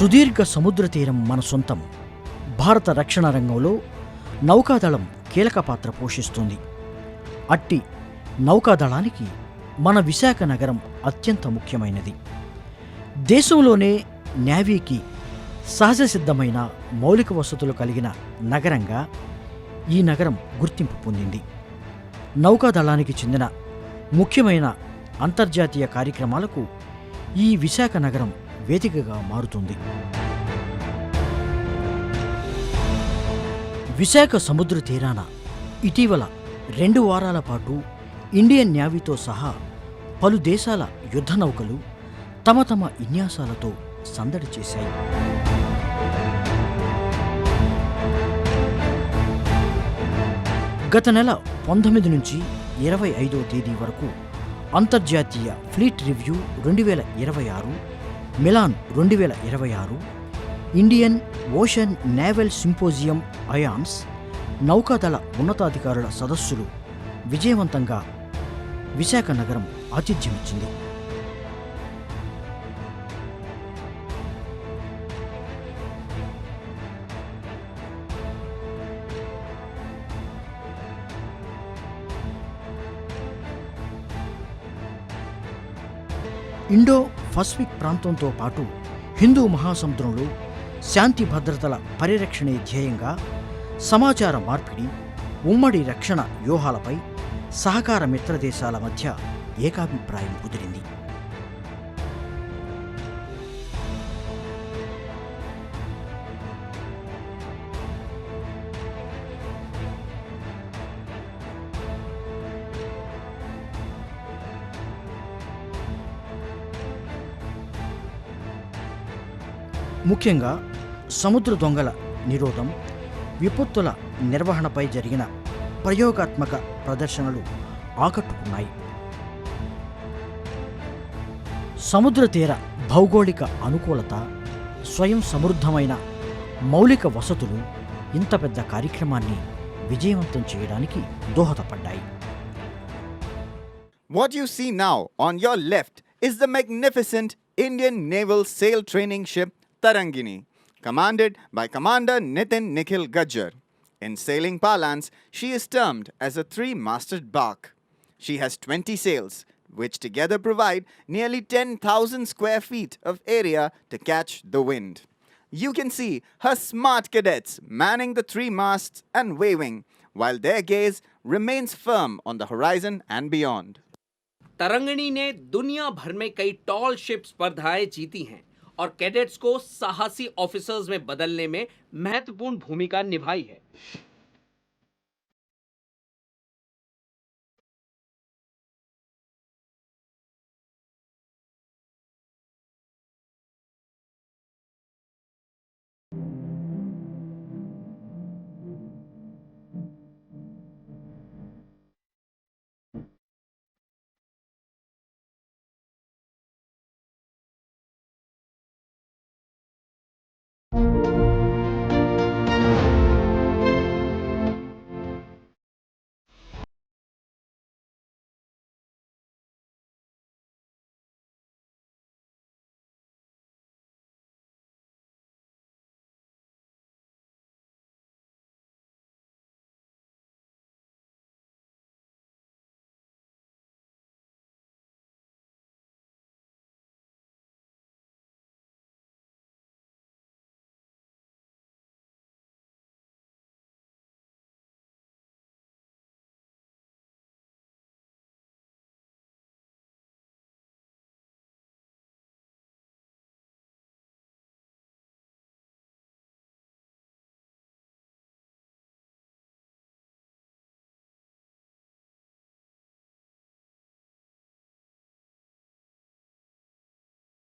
సుదీర్ఘ సముద్ర తీరం మన సొంతం. భారత రక్షణ రంగంలో నౌకాదళం కీలక పాత్ర పోషిస్తుంది. అట్టి నౌకాదళానికి మన విశాఖ నగరం అత్యంత ముఖ్యమైనది. దేశంలోనే నేవీకి సహజ సిద్ధమైన మౌలిక వసతులు కలిగిన నగరంగా ఈ నగరం గుర్తింపు పొందింది. నౌకాదళానికి చెందిన ముఖ్యమైన అంతర్జాతీయ కార్యక్రమాలకు ఈ విశాఖ నగరం వేదికగా మారుతుంది. విశాఖ సముద్ర తీరాన ఇటీవల 2 వారాల పాటు ఇండియన్ నేవీతో సహా పలు దేశాల యుద్ధ నౌకలు తమ తమ విన్యాసాలతో సందడి చేశాయి. గత నెల 19 నుంచి 25వ తేదీ వరకు అంతర్జాతీయ fleet review 2026, Milan 2026, Indian Ocean Naval Symposium IONS నౌకాదళ ఉన్నతాధికారుల సదస్సులు విజయవంతంగా విశాఖ నగరం ఆతిథ్యమిచ్చింది. ఇండో పసిఫిక్ ప్రాంతంతో పాటు హిందూ మహాసముద్రంలో శాంతి భద్రతల పరిరక్షణే ధ్యేయంగా సమాచార మార్పిడి, ఉమ్మడి రక్షణ వ్యూహాలపై సహకార మిత్ర దేశాల మధ్య ఏకాభిప్రాయం కుదిరింది. ముఖ్యంగా సముద్ర దొంగల నిరోధం, విపత్తుల నిర్వహణపై జరిగిన ప్రయోగాత్మక ప్రదర్శనలు ఆకట్టుకున్నాయి. సముద్ర తీర భౌగోళిక అనుకూలత, స్వయం సమృద్ధమైన మౌలిక వసతులు ఇంత పెద్ద కార్యక్రమాన్ని విజయవంతం చేయడానికి దోహదపడ్డాయి. What you see now on your left is the magnificent Indian Naval Sail Training Ship Tarangini, commanded by Commander Nitin Nikhil Gajjar. In sailing parlance, she is termed as a 3-masted bark. She has 20 sails, which together provide nearly 10,000 square feet of area to catch the wind. You can see her smart cadets manning the 3 masts and waving, while their gaze remains firm on the horizon and beyond. Tarangini ने दुनिया भर में कई toll ship स्पर्धाएं जीती हैं और cadets को साहसी ऑफिसर्स में बदलने में महत्वपूर्ण भूमिका निभाई है.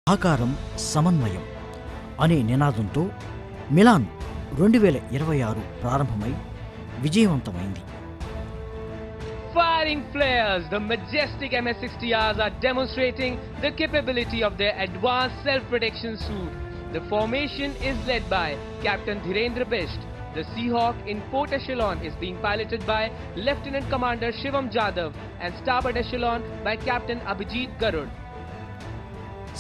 సహకారం, సమన్వయం అనే నినాదంతో మిలాన్ 2026 ప్రారంభమై విజయవంతమైంది. Firing flares, the majestic MS-60Rs are demonstrating the capability of their advanced self-protection suit. The formation is led by Captain Dhirendra Bisht. The Seahawk in Port Echelon is being piloted by Lieutenant Commander Shivam Jadhav and Starboard Echelon by Captain Abhijit Garud.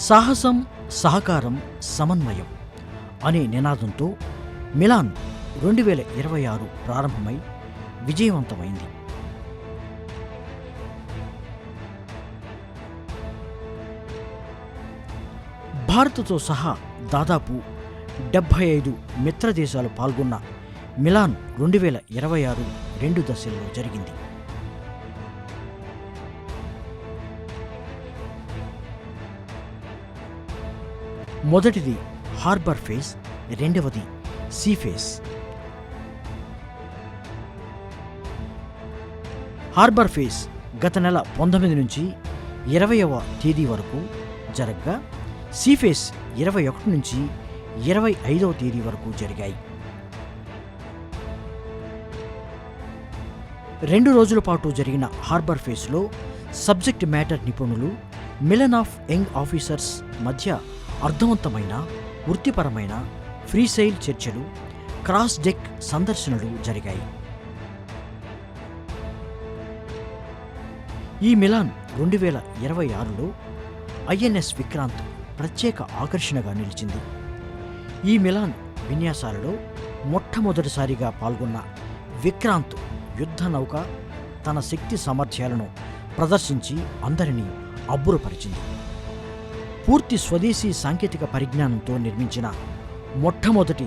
సాహసం, సహకారం, సమన్వయం అనే నినాదంతో melon 2026 ప్రారంభమై విజయవంతమైంది. భారత్తో సహా దాదాపు 75 మిత్ర దేశాలు పాల్గొన్న మిలాన్ 2026 2 దశల్లో జరిగింది. మొదటిది హార్బర్ ఫేజ్, రెండవది సీ ఫేజ్. హార్బర్ ఫేజ్ గత నెల 19 నుంచి 20వ తేదీ వరకు జరగ్గా, సీ ఫేజ్ 21 నుంచి 25వ తేదీ వరకు జరిగాయి. 2 రోజుల పాటు జరిగిన హార్బర్ ఫేజ్లో సబ్జెక్ట్ మ్యాటర్ నిపుణులు, మిలన్ ఆఫ్ యంగ్ ఆఫీసర్స్ మధ్య అర్థవంతమైన, వృత్తిపరమైన ఫ్రీసైల్ చర్చలు, క్రాస్ డెక్ సందర్శనలు జరిగాయి. ఈ మిలాన్ 2026లో ఐఎన్ఎస్ విక్రాంత్ ప్రత్యేక ఆకర్షణగా నిలిచింది. ఈ మిలాన్ విన్యాసాలలో మొట్టమొదటిసారిగా పాల్గొన్న విక్రాంత్ యుద్ధ నౌక తన శక్తి సామర్థ్యాలను ప్రదర్శించి అందరినీ అబ్బురపరిచింది. పూర్తి స్వదేశీ సాంకేతిక పరిజ్ఞానంతో నిర్మించిన మొట్టమొదటి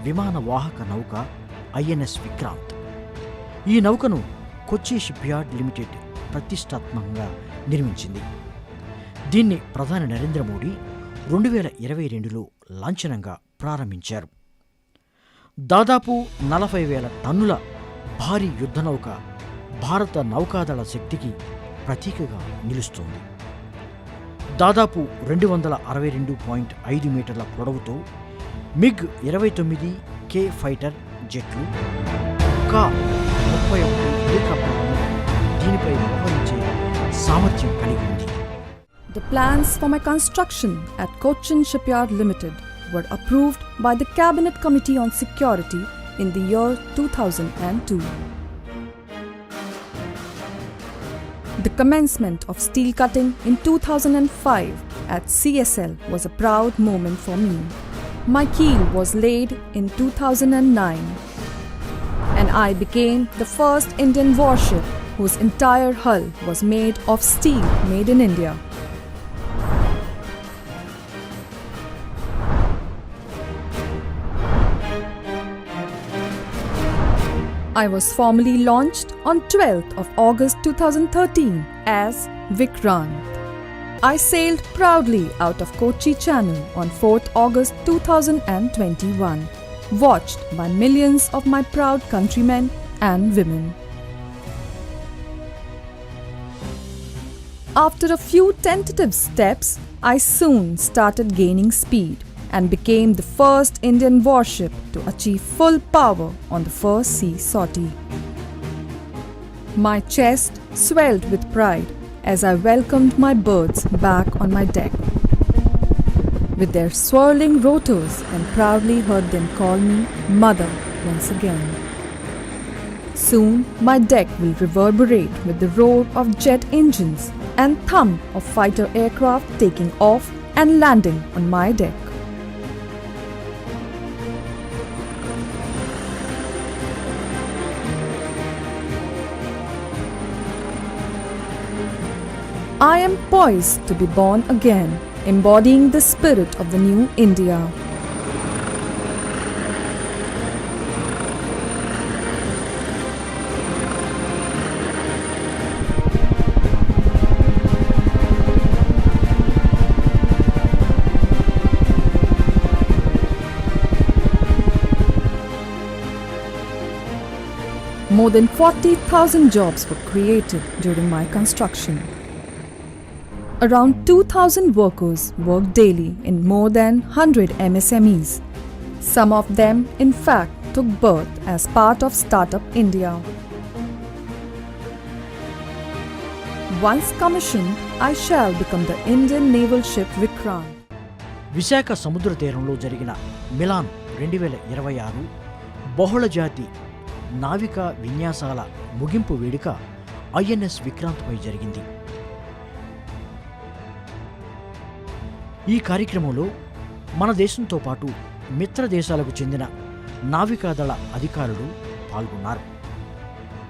విమాన వాహక నౌక ఐఎన్ఎస్ విక్రాంత్. ఈ నౌకను కొచ్చి షిప్యార్డ్ లిమిటెడ్ ప్రతిష్టాత్మకంగా నిర్మించింది. దీన్ని ప్రధాని నరేంద్ర మోడీ 2022లో లాంఛనంగా ప్రారంభించారు. దాదాపు 40,000 టన్నుల భారీ యుద్ధనౌక భారత నౌకాదళ శక్తికి ప్రతీకగా నిలుస్తోంది. దాదాపు 262.5 మీటర్ల పొడవుతో మిగ్ 29K ఫైటర్ జెట్లు, కా 31 హెలికాప్టర్లను దీనిపై మోహరించే సామర్థ్యం కలిగి ఉంది. The plans for my construction at Cochin Shipyard Limited were approved by the Cabinet Committee on Security in the year 2002. The commencement of steel cutting in 2005 at CSL was a proud moment for me. My keel was laid in 2009, and I became the first Indian warship whose entire hull was made of steel made in India. I was formally launched on 12th of August 2013 as Vikrant. I sailed proudly out of Kochi Channel on 4th August 2021, watched by millions of my proud countrymen and women. After a few tentative steps, I soon started gaining speed and became the first Indian warship to achieve full power on the first sea sortie. My chest swelled with pride as I welcomed my birds back on my deck. With their swirling rotors, and proudly heard them call me Mother once again. Soon my deck will reverberate with the roar of jet engines and thump of fighter aircraft taking off and landing on my deck. I am poised to be born again, embodying the spirit of the new India. More than 40,000 jobs were created during my construction. Around 2,000 workers work daily in more than 100 MSMEs. Some of them, in fact, took birth as part of Startup India. Once commissioned, I shall become the Indian naval ship Vikrant. Visakha సముద్ర తీరంలో జరిగిన melon 2026 బహుళజాతి నావికా విన్యాసాల ముగింపు వేడుక INS విక్రాంత్పై జరిగింది. ఈ కార్యక్రమంలో మన దేశంతో పాటు మిత్ర దేశాలకు చెందిన నావికాదళ అధికారులు పాల్గొన్నారు.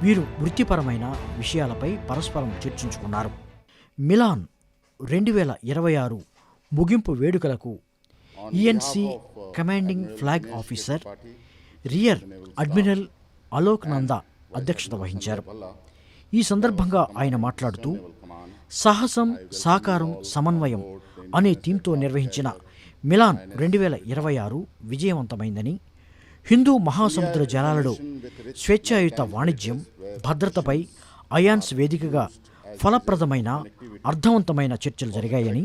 వీరు వృత్తిపరమైన విషయాలపై పరస్పరం చర్చించుకున్నారు. మిలాన్ 2026 ముగింపు వేడుకలకు ENC commanding flag officer rear admiral Alok Nanda అధ్యక్షత వహించారు. ఈ సందర్భంగా ఆయన మాట్లాడుతూ సాహసం, సాకారం, సమన్వయం అనే థీమ్తో నిర్వహించిన మిలాన్ 2026 విజయవంతమైందని, హిందూ మహాసముద్ర జలాలలో స్వేచ్ఛాయుత వాణిజ్యం, భద్రతపై అయాన్స్ వేదికగా ఫలప్రదమైన, అర్థవంతమైన చర్చలు జరిగాయని,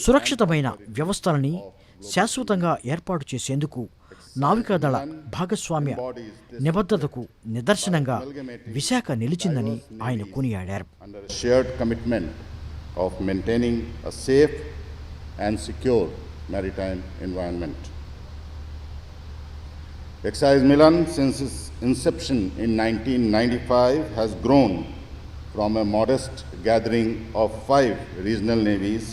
సురక్షితమైన వ్యవస్థలని శాశ్వతంగా ఏర్పాటు చేసేందుకు నావికాదళ భాగస్వామ్య నిబద్ధతకు నిదర్శనంగా విశాఖ నిలిచిందని ఆయన కొనియాడారు. Shared commitment of maintaining a safe and secure maritime environment. Exercise Milan, since its inception in 1995, has grown from a modest gathering of 5 regional navies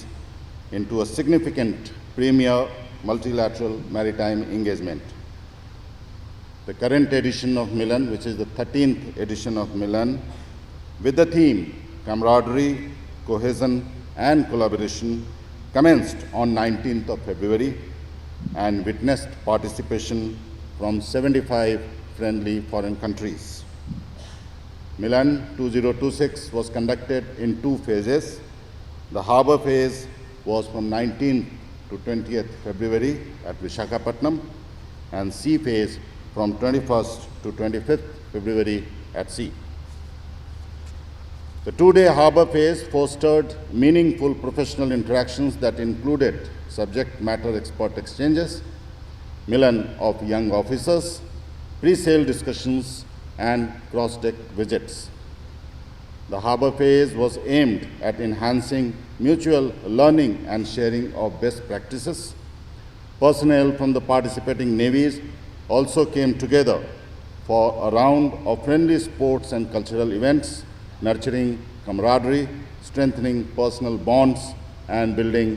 into a significant premier multilateral maritime engagement. The current edition of Milan, which is the 13th edition of Milan, with the theme Camaraderie, Cohesion and Collaboration, commenced on 19th of February and witnessed participation from 75 friendly foreign countries. Milan 2026 was conducted in 2 phases. The harbour phase was from 19th to 20th February at Visakhapatnam, and sea phase from 21st to 25th February at sea. The 2-day harbour phase fostered meaningful professional interactions that included subject matter expert exchanges, Milan of young officers, pre-sale discussions and cross-deck visits. The harbour phase was aimed at enhancing mutual learning and sharing of best practices. Personnel from the participating navies also came together for a round of friendly sports and cultural events, nurturing camaraderie, strengthening personal bonds, and building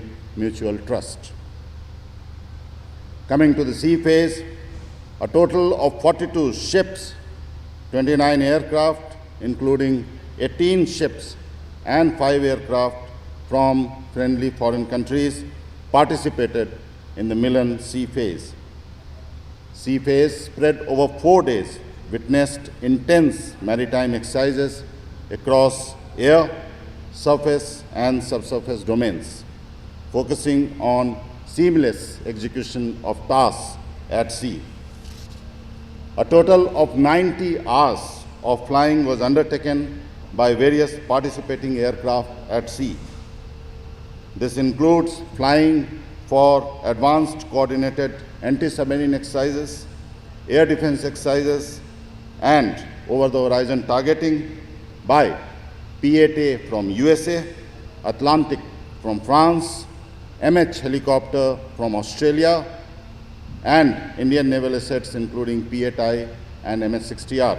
mutual trust. Coming to the sea phase, a total of 42 ships, 29 aircraft, including 18 ships and 5 aircraft from friendly foreign countries, participated in the Milan sea phase. Sea phase, spread over 4 days, witnessed intense maritime exercises across air, surface and subsurface domains, focusing on seamless execution of tasks at sea. A total of 90 hours of flying was undertaken by various participating aircraft at sea. This includes flying for advanced coordinated anti-submarine exercises, air defense exercises, and over-the-horizon targeting by P-8A from USA, Atlantic from France, MH helicopter from Australia, and Indian naval assets including P-8I and MH-60R.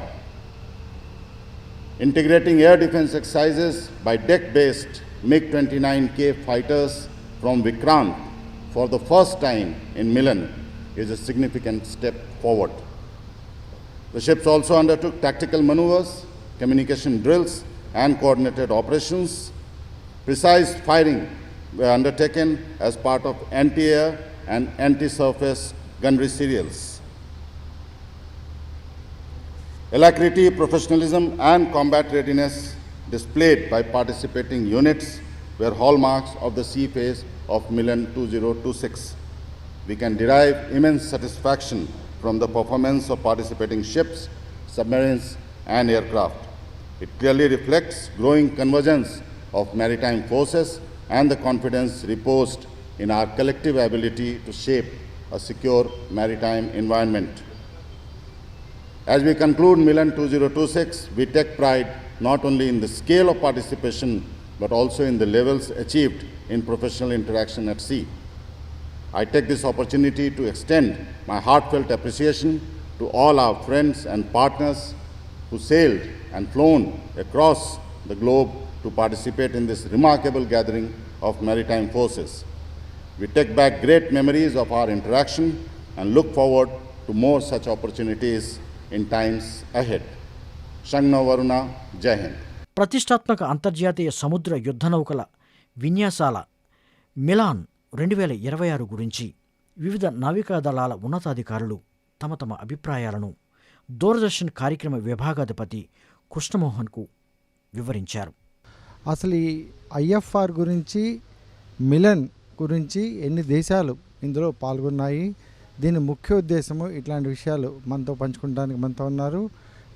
Integrating air defense exercises by deck-based MiG-29K fighters from Vikrant for the first time in Milan is a significant step forward. The ships also undertook tactical maneuvers, communication drills, and coordinated operations. Precise firing were undertaken as part of anti-air and anti-surface gunnery serials. Alacrity, professionalism, and combat readiness displayed by participating units were hallmarks of the sea phase of Milan 2026. We can derive immense satisfaction from the performance of participating ships, submarines, and aircraft. It clearly reflects growing convergence of maritime forces and the confidence reposed in our collective ability to shape a secure maritime environment. As we conclude Milan 2026, we take pride not only in the scale of participation, but also in the levels achieved in professional interaction at sea. I take this opportunity to extend my heartfelt appreciation to all our friends and partners who sailed and flown across the globe to participate in this remarkable gathering of maritime forces. We take back great memories of our interaction and look forward to more such opportunities in times ahead. Shangna Varuna, Jai Hind. ప్రతిష్టాత్మక అంతర్జాతీయ సముద్ర యుద్ధ నౌకల విన్యాసాల melon 2026 గురించి వివిధ నావికా దళాల ఉన్నతాధికారులు తమ తమ అభిప్రాయాలను దూరదర్శన్ కార్యక్రమ విభాగాధిపతి కృష్ణమోహన్కు వివరించారు. అసలు ఈ ఐఎఫ్ఆర్ గురించి, మిలన్ గురించి ఎన్ని దేశాలు ఇందులో పాల్గొన్నాయి, దీని ముఖ్య ఉద్దేశము, ఇట్లాంటి విషయాలు మనతో పంచుకోవడానికి మనతో ఉన్నారు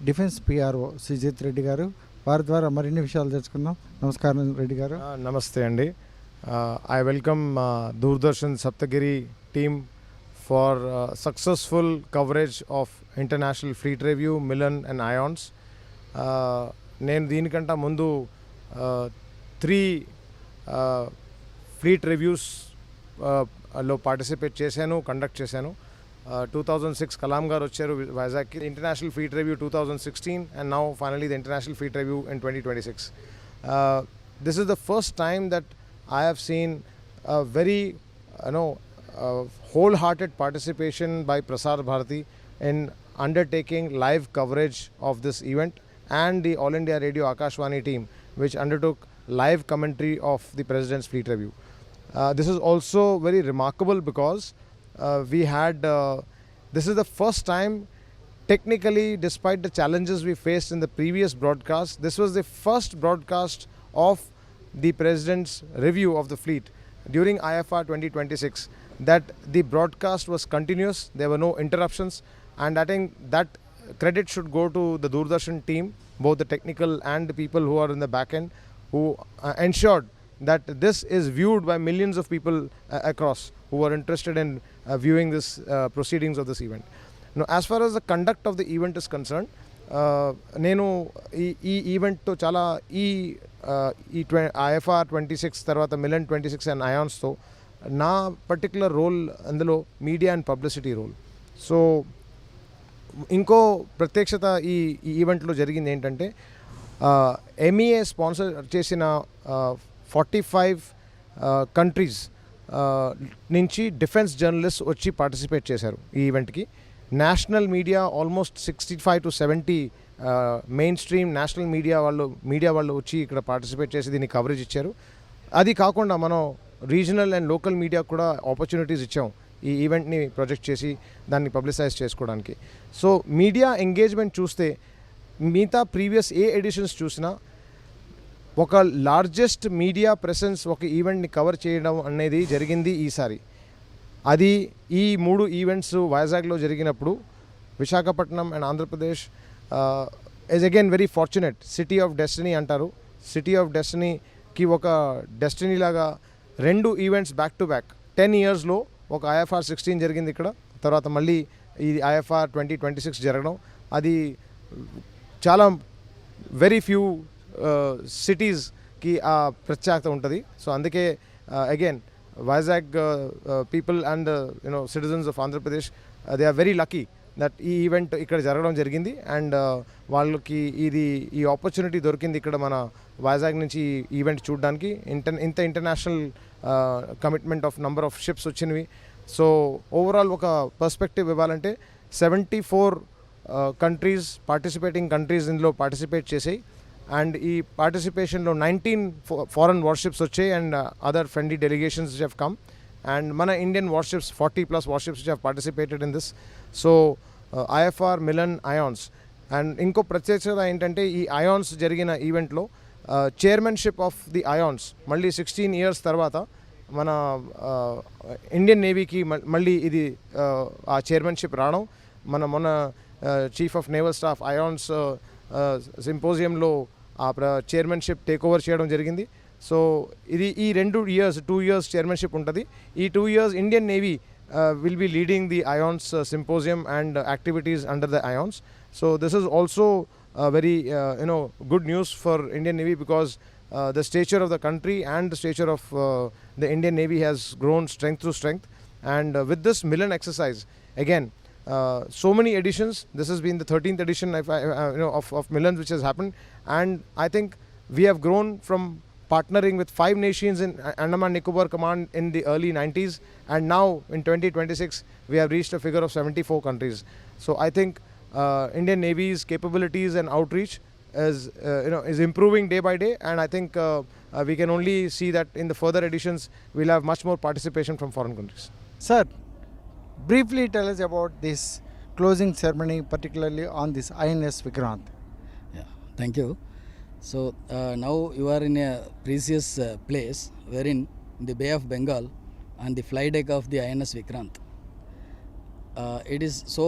డిఫెన్స్ పిఆర్ఓ సుజిత్ రెడ్డి గారు. వారి ద్వారా మరిన్ని విషయాలు తెలుసుకుందాం. నమస్కారం రెడ్డి గారు. నమస్తే అండి. I welcome Doordarshan Saptagiri team for successful coverage of International Fleet Review, Milan and IONS. నేను దీనికంటే ముందు 3 ఫ్లీట్ రివ్యూస్ లో పార్టిసిపేట్ చేశాను, కండక్ట్ చేశాను. 2006 కలాం గారు వచ్చారు వైజాగ్కి, International Fleet Review 2016 and now finally the international fleet review in 2026. This is the first time that I have seen a very wholehearted participation by Prasar Bharati in undertaking live coverage of this event, and the All India Radio Akashvani team which undertook live commentary of the President's Fleet Review. This is also very remarkable because we had this is the first time, technically, despite the challenges we faced in the previous broadcast, this was the first broadcast of the President's review of the fleet during IFR 2026, that the broadcast was continuous, there were no interruptions, and I think that credit should go to the Doordarshan team, both the technical and the people who are in the back end, who ensured that this is viewed by millions of people across who are interested in viewing this proceedings of this event. Now, as far as the conduct of the event is concerned, నేను ఈ ఈవెంట్తో చాలా ఈ IFR 26 తర్వాత melon 26 and అయాన్స్తో నా particular role అందులో media and publicity role. So ఇంకో ప్రత్యక్షత ఈ ఈవెంట్లో జరిగింది ఏంటంటే, MEA స్పాన్సర్ చేసిన 45 కంట్రీస్ నుంచి డిఫెన్స్ జర్నలిస్ట్ వచ్చి పార్టిసిపేట్ చేశారు ఈ ఈవెంట్కి. National media almost 65 to 70 main stream national media వాళ్ళు వచ్చి ఇక్కడ పార్టిసిపేట్ చేసి దీన్ని కవరేజ్ ఇచ్చారు. అది కాకుండా మనం రీజనల్ అండ్ లోకల్ మీడియా కూడా ఆపర్చునిటీస్ ఇచ్చాం ఈ ఈవెంట్ని ప్రొజెక్ట్ చేసి దాన్ని పబ్లిసైజ్ చేసుకోవడానికి. సో మీడియా ఎంగేజ్మెంట్ చూస్తే మిగతా ప్రీవియస్ ఏ ఎడిషన్స్ చూసినా ఒక లార్జెస్ట్ మీడియా ప్రెసెన్స్ ఒక ఈవెంట్ని కవర్ చేయడం అనేది జరిగింది ఈసారి. అది ఈ 3 ఈవెంట్స్ వైజాగ్లో జరిగినప్పుడు Visakhapatnam and Andhra Pradesh is again very fortunate. City of destiny అంటారు. సిటీ ఆఫ్ డెస్టినీకి ఒక డెస్టినీ లాగా 2 ఈవెంట్స్ బ్యాక్ టు బ్యాక్ 10 yearsలో ఒక IFR 16 జరిగింది ఇక్కడ, తర్వాత మళ్ళీ ఈ IFR 2026 జరగడం, అది చాలా వెరీ ఫ్యూ సిటీస్కి ఆ ప్రత్యేకత ఉంటుంది. సో అందుకే again Vizag people and citizens of Andhra Pradesh they are very lucky that ఈ ఈవెంట్ ఇక్కడ జరగడం జరిగింది. అండ్ వాళ్ళకి ఈ ఆపర్చునిటీ దొరికింది ఇక్కడ మన వైజాగ్ నుంచి ఈవెంట్ చూడడానికి. ఇంత international commitment of number of ships వచ్చినవి. సో ఓవరాల్ ఒక పర్స్పెక్టివ్ ఇవ్వాలంటే 74 కంట్రీస్, పార్టిసిపేటింగ్ కంట్రీస్ ఇందులో పార్టిసిపేట్ చేసాయి. అండ్ ఈ పార్టిసిపేషన్లో 19 ఫారెన్ వార్షిప్స్ వచ్చాయి and other friendly delegations which have come. And మన Indian warships 40+ warships which have participated in this. So IFR, Milan, IONS. And ఇంకో ప్రత్యేకత ఏంటంటే ఈ అయాన్స్ జరిగిన ఈవెంట్లో చైర్మన్షిప్ ఆఫ్ ది అయాన్స్ మళ్ళీ 16 years తర్వాత మన ఇండియన్ నేవీకి మళ్ళీ ఇది ఆ చైర్మన్షిప్ రావడం. మొన్న chief of naval staff IONS సింపోజియంలో ఆ చైర్మన్షిప్ టేక్ ఓవర్ చేయడం జరిగింది. సో ఇది ఈ 2 years చైర్మన్షిప్ ఉంటుంది. ఈ 2 years Indian navy will be leading the IONS symposium and activities under the IONS. So this is also very good news for Indian Navy because the stature of the country and the stature of the Indian Navy has grown strength to strength. And with this Milan exercise, again, so many editions. This has been the 13th edition of Milan which has happened, and I think we have grown from partnering with 5 nations in Andaman Nicobar Command in the early 90s, and now in 2026 we have reached a figure of 74 countries. So I think Indian Navy's capabilities and outreach is improving day by day, and I think we can only see that in the further editions we'll have much more participation from foreign countries. Sir, briefly tell us about this closing ceremony, particularly on this INS Vikrant. Yeah, thank you. So now you are in a precious place wherein in the Bay of Bengal on the flight deck of the INS Vikrant. It is so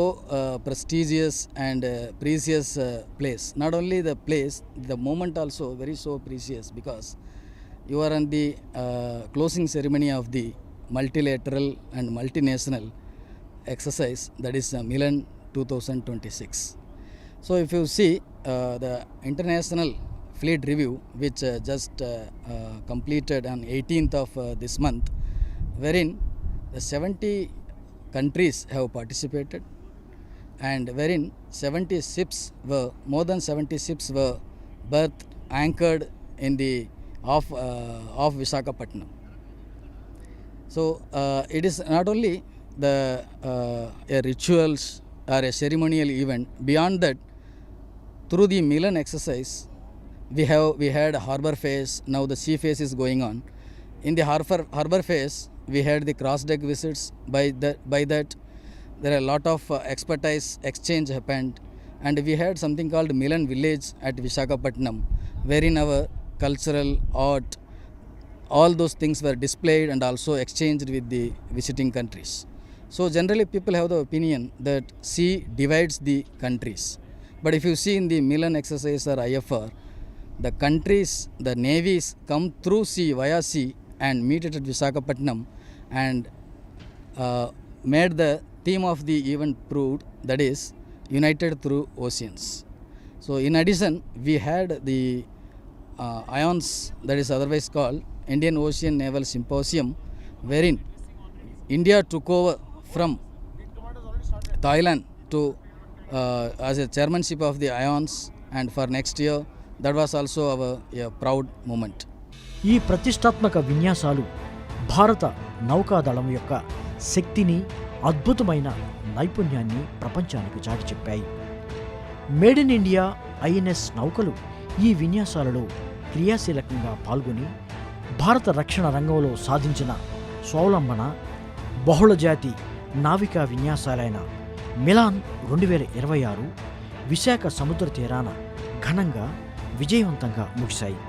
prestigious and precious place. Not only the place, the moment also very so precious, because you are on the closing ceremony of the multilateral and multinational exercise, that is Milan 2026. So if you see the international fleet review, which just completed on 18th of this month, wherein the 70 countries have participated, and wherein 70 ships were, more than 70 ships were berthed, anchored in the off Visakhapatnam. So it is not only the a rituals or a ceremonial event. Beyond that, through the Milan exercise, we had harbor phase. Now the sea phase is going on. In the harbor phase, we had the cross deck visits. By that there are a lot of expertise exchange happened, and we had something called Milan Village at Visakhapatnam, wherein our cultural art, all those things were displayed and also exchanged with the visiting countries. So generally people have the opinion that sea divides the countries. But if you see in the Milan exercise or IFR, the countries, the navies come through sea, via sea, and meet at Visakhapatnam, and made the theme of the event proved, that is united through oceans. So in addition, we had the IONS, that is otherwise called Indian Ocean Naval Symposium, wherein India took over from Thailand to as a chairmanship of the IONS, and for next year that was also our proud moment. ఈ ప్రతిష్టాత్మక విన్యాసాలు భారత నౌకాదళం యొక్క శక్తిని, అద్భుతమైన నైపుణ్యాన్ని ప్రపంచానికి చాటి చెప్పాయి. మేడ్ ఇన్ ఇండియా ఐఎన్ఎస్ నౌకలు ఈ విన్యాసాలలో క్రియాశీలకంగా పాల్గొని భారత రక్షణ రంగంలో సాధించిన స్వావలంబన, బహుళజాతి నావికా విన్యాసాలైన మిలాన్ 2026 విశాఖ సముద్ర తీరాన ఘనంగా విజయవంతంగా ముగిశాయి.